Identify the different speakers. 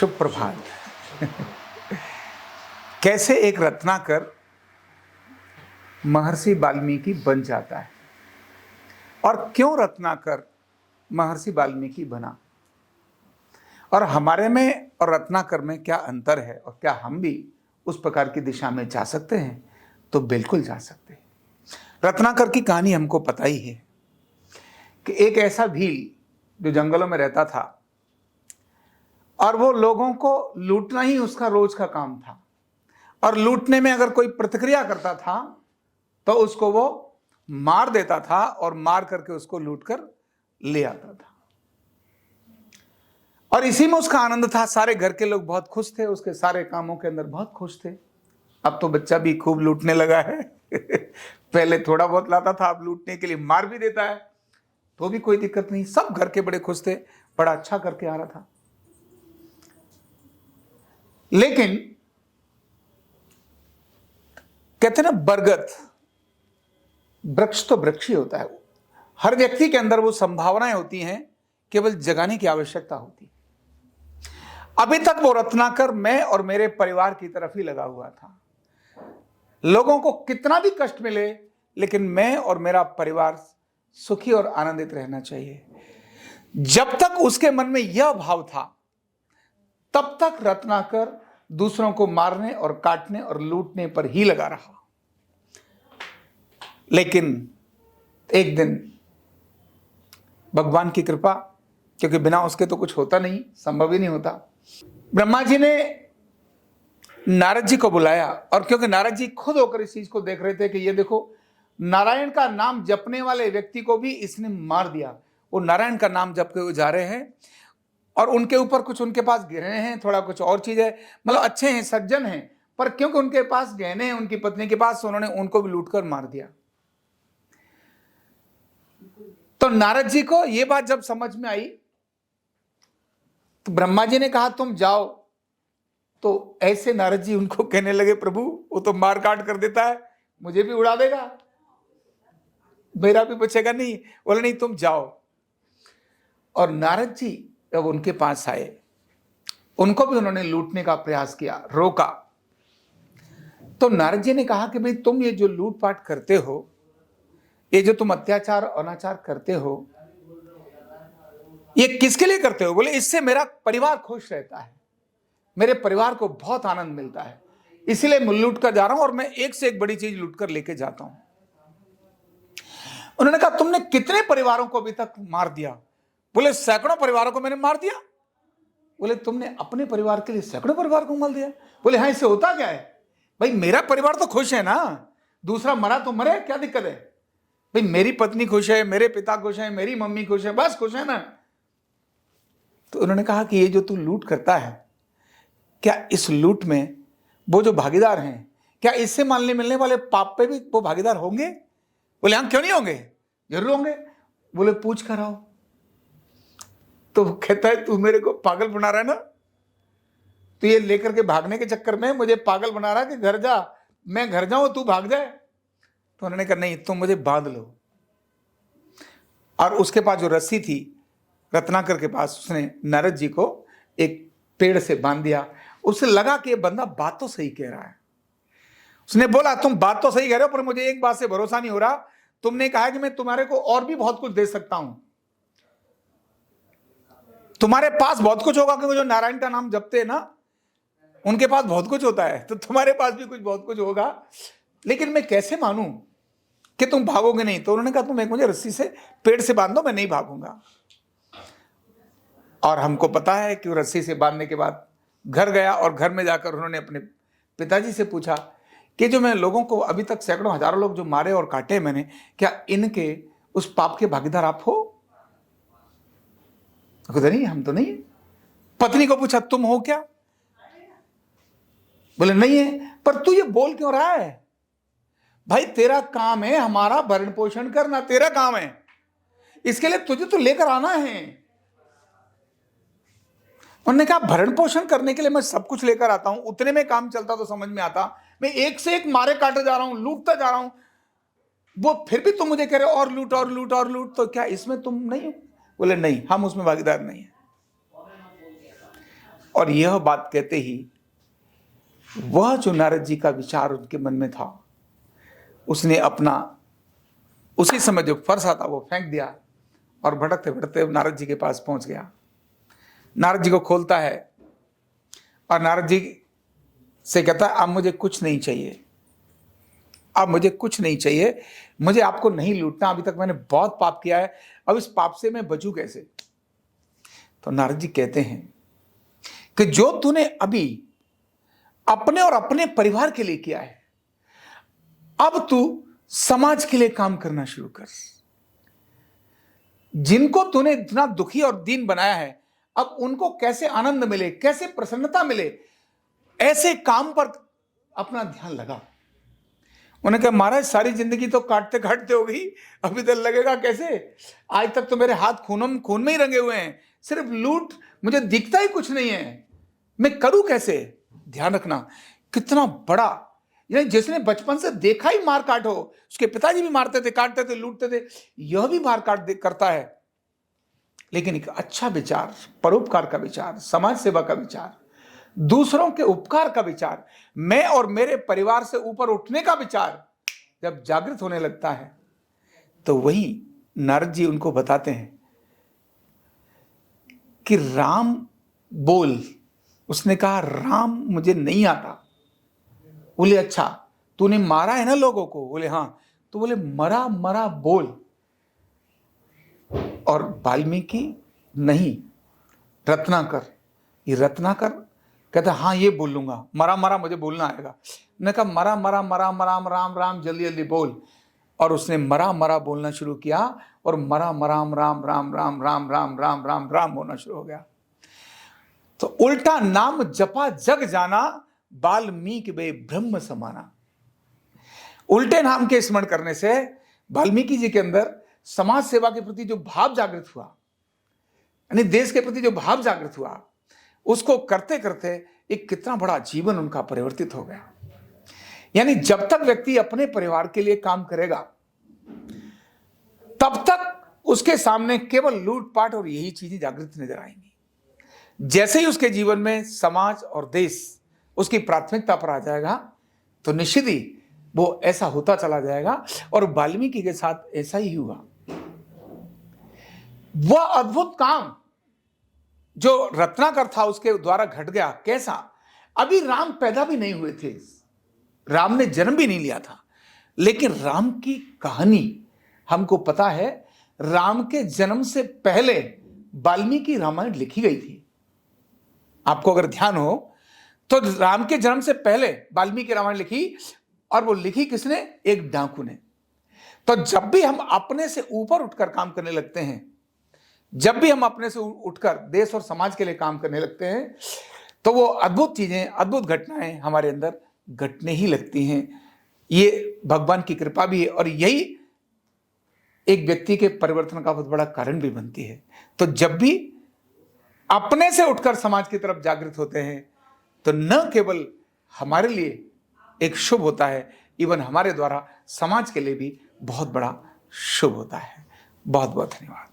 Speaker 1: शुभ प्रभात। कैसे एक रत्नाकर महर्षि वाल्मीकि बन जाता है और क्यों रत्नाकर महर्षि वाल्मीकि बना, और हमारे में और रत्नाकर में क्या अंतर है, और क्या हम भी उस प्रकार की दिशा में जा सकते हैं? तो बिल्कुल जा सकते हैं। रत्नाकर की कहानी हमको पता ही है कि एक ऐसा भील जो जंगलों में रहता था और वो लोगों को लूटना ही उसका रोज का काम था, और लूटने में अगर कोई प्रतिक्रिया करता था तो उसको वो मार देता था और मार करके उसको लूट कर ले आता था, और इसी में उसका आनंद था। सारे घर के लोग बहुत खुश थे, उसके सारे कामों के अंदर बहुत खुश थे। अब तो बच्चा भी खूब लूटने लगा है। पहले थोड़ा बहुत लाता था, अब लूटने के लिए मार भी देता है, तो भी कोई दिक्कत नहीं। सब घर के बड़े खुश थे, बड़ा अच्छा करके आ रहा था। लेकिन कहते ना, बरगद वृक्ष तो वृक्ष ही होता है। हर व्यक्ति के अंदर वो संभावनाएं होती हैं, केवल जगाने की आवश्यकता होती है। अभी तक वो रत्नाकर मैं और मेरे परिवार की तरफ ही लगा हुआ था। लोगों को कितना भी कष्ट मिले, लेकिन मैं और मेरा परिवार सुखी और आनंदित रहना चाहिए। जब तक उसके मन में यह भाव था, तब तक रत्नाकर दूसरों को मारने और काटने और लूटने पर ही लगा रहा। लेकिन एक दिन भगवान की कृपा, क्योंकि बिना उसके तो कुछ होता नहीं, संभव ही नहीं होता, ब्रह्मा जी ने नारद जी को बुलाया। और क्योंकि नारद जी खुद होकर इस चीज को देख रहे थे कि ये देखो, नारायण का नाम जपने वाले व्यक्ति को भी इसने मार दिया। वो नारायण का नाम जप के जा रहे हैं और उनके ऊपर कुछ उनके पास गहने हैं, थोड़ा कुछ और चीज है, मतलब अच्छे हैं, सज्जन हैं, पर क्योंकि उनके पास गहने हैं उनकी पत्नी के पास, उन्होंने उनको भी लूटकर मार दिया। तो नारद जी को यह बात जब समझ में आई तो ब्रह्मा जी ने कहा तुम जाओ। तो ऐसे नारद जी उनको कहने लगे, प्रभु वो तो मार काट कर देता है, मुझे भी उड़ा देगा, मेरा भी बचेगा नहीं। बोले नहीं, तुम जाओ। और नारद जी जब उनके पास आए, उनको भी उन्होंने लूटने का प्रयास किया, रोका। तो नारद जी ने कहा कि भाई तुम ये जो लूटपाट करते हो, ये जो तुम अत्याचार अनाचार करते हो, ये किसके लिए करते हो? बोले इससे मेरा परिवार खुश रहता है, मेरे परिवार को बहुत आनंद मिलता है, इसीलिए मैं लूट कर जा रहा हूं और मैं एक से एक बड़ी चीज लूट कर लेके जाता हूं। उन्होंने कहा तुमने कितने परिवारों को अभी तक मार दिया? बोले सैकड़ों परिवारों को मैंने मार दिया। बोले तुमने अपने परिवार के लिए सैकड़ों परिवार को मार दिया? बोले हाँ, इससे होता क्या है भाई, मेरा परिवार तो खुश है ना, दूसरा मरा तो मरे, क्या दिक्कत है भाई, मेरी पत्नी खुश है, मेरे पिता खुश है, मेरी मम्मी खुश है, बस खुश है ना। तो उन्होंने कहा कि ये जो तू लूट करता है, क्या इस लूट में वो जो भागीदार हैं, क्या इससे मिलने वाले पाप पे भी वो भागीदार होंगे? बोले हम क्यों नहीं होंगे, जरूर होंगे। बोले पूछ कर आओ। तो वो कहता है तू मेरे को पागल बना रहा है ना, तो ये लेकर के भागने के चक्कर में मुझे पागल बना रहा है कि घर जा, मैं घर जाऊं तू भाग जाए। तो उन्होंने कहा नहीं, तुम मुझे बांध लो। और उसके पास जो रस्सी थी रत्नाकर के पास, उसने नारद जी को एक पेड़ से बांध दिया। उसे लगा कि ये बंदा बात तो सही कह रहा है। उसने बोला तुम बात तो सही कह रहे हो, पर मुझे एक बात से भरोसा नहीं हो रहा, तुमने कहा कि मैं तुम्हारे को और भी बहुत कुछ दे सकता हूं, तुम्हारे पास बहुत कुछ होगा, क्योंकि जो नारायण का नाम जपते हैं ना उनके पास बहुत कुछ होता है, तो तुम्हारे पास भी कुछ बहुत कुछ होगा, लेकिन मैं कैसे मानूं कि तुम भागोगे नहीं? तो उन्होंने कहा तुम एक मुझे रस्सी से पेड़ से बांध दो, मैं नहीं भागूंगा। और हमको पता है कि रस्सी से बांधने के बाद घर गया और घर में जाकर उन्होंने अपने पिताजी से पूछा कि जो मैं लोगों को अभी तक सैकड़ों हजारों लोग जो मारे और काटे मैंने, क्या इनके उस पाप के भागीदार आप हो? नहीं, हम तो नहीं। पत्नी को पूछा तुम हो क्या? बोले नहीं है। पर तू ये बोल क्यों रहा है? भाई तेरा काम है हमारा भरण पोषण करना, तेरा काम है, इसके लिए तुझे तो लेकर आना है। उन्होंने कहा भरण पोषण करने के लिए मैं सब कुछ लेकर आता हूं, उतने में काम चलता तो समझ में आता, मैं एक से एक मारे काटे जा रहा हूं, लूटता जा रहा हूं, वो फिर भी तुम मुझे कह रहे हो और लूट और लूट और लूट, तो क्या इसमें तुम नहीं हो? बोले नहीं, हम उसमें भागीदार नहीं है। और यह बात कहते ही वह जो नारद जी का विचार उनके मन में था, उसने अपना उसी समय जो फरसा था वो फेंक दिया और भटकते भटकते नारद जी के पास पहुंच गया। नारद जी को खोलता है और नारद जी से कहता है, अब मुझे कुछ नहीं चाहिए, अब मुझे कुछ नहीं चाहिए, मुझे आपको नहीं लूटना, अभी तक मैंने बहुत पाप किया है, अब इस पाप से मैं बचूं कैसे। तो नारद जी कहते हैं कि जो तूने अभी अपने और अपने परिवार के लिए किया है, अब तू समाज के लिए काम करना शुरू कर। जिनको तूने इतना दुखी और दीन बनाया है, अब उनको कैसे आनंद मिले, कैसे प्रसन्नता मिले, ऐसे काम पर अपना ध्यान लगा। उन्होंने कहा, महाराज सारी जिंदगी तो काटते काटते हो गई, अभी तक लगेगा कैसे? आज तक तो मेरे हाथ खून में ही रंगे हुए हैं, सिर्फ लूट, मुझे दिखता ही कुछ नहीं है, मैं करूं कैसे? ध्यान रखना, कितना बड़ा, यानी जिसने बचपन से देखा ही मार काट हो, उसके पिताजी भी मारते थे, काटते थे, लूटते थे, यह भी मार काट करता है। लेकिन एक अच्छा विचार, परोपकार का विचार, समाज सेवा का विचार, दूसरों के उपकार का विचार, मैं और मेरे परिवार से ऊपर उठने का विचार जब जागृत होने लगता है, तो वही नारद जी उनको बताते हैं कि राम बोल। उसने कहा, राम मुझे नहीं आता। बोले, अच्छा तूने मारा है ना लोगों को? बोले, हां। तो बोले, मरा मरा बोल। और वाल्मीकि, नहीं, रत्नाकर। ये रत्नाकर कहता, हाँ ये बोल लूंगा, मरा मरा मुझे बोलना आएगा। मैंने कहा, मरा मरा मरा मरा राम राम जल्दी जल्दी बोल। और उसने मरा मरा बोलना शुरू किया और मरा मराम राम राम राम राम राम राम राम राम होना शुरू हो गया। तो उल्टा नाम जपा जग जाना, वाल्मीकि बे ब्रह्म समाना। उल्टे नाम के स्मरण करने से वाल्मीकि जी के अंदर समाज सेवा के प्रति जो भाव जागृत हुआ, यानी देश के प्रति जो भाव जागृत हुआ, उसको करते करते एक कितना बड़ा जीवन उनका परिवर्तित हो गया। यानी जब तक व्यक्ति अपने परिवार के लिए काम करेगा, तब तक उसके सामने केवल लूटपाट और यही चीजें जागृत नजर आएंगी। जैसे ही उसके जीवन में समाज और देश उसकी प्राथमिकता पर आ जाएगा, तो निश्चित ही वो ऐसा होता चला जाएगा। और वाल्मीकि के साथ ऐसा ही हुआ। वह अद्भुत काम जो रत्नाकर था उसके द्वारा घट गया। कैसा? अभी राम पैदा भी नहीं हुए थे, राम ने जन्म भी नहीं लिया था, लेकिन राम की कहानी हमको पता है। राम के जन्म से पहले वाल्मीकि रामायण लिखी गई थी। आपको अगर ध्यान हो तो राम के जन्म से पहले वाल्मीकि रामायण लिखी, और वो लिखी किसने? एक डाकू ने। तो जब भी हम अपने से ऊपर उठकर काम करने लगते हैं, जब भी हम अपने से उठकर देश और समाज के लिए काम करने लगते हैं, तो वो अद्भुत चीजें, अद्भुत घटनाएं हमारे अंदर घटने ही लगती हैं। ये भगवान की कृपा भी है, और यही एक व्यक्ति के परिवर्तन का बहुत बड़ा कारण भी बनती है। तो जब भी अपने से उठकर समाज की तरफ जागृत होते हैं, तो न केवल हमारे लिए एक शुभ होता है, इवन हमारे द्वारा समाज के लिए भी बहुत बड़ा शुभ होता है। बहुत बहुत धन्यवाद।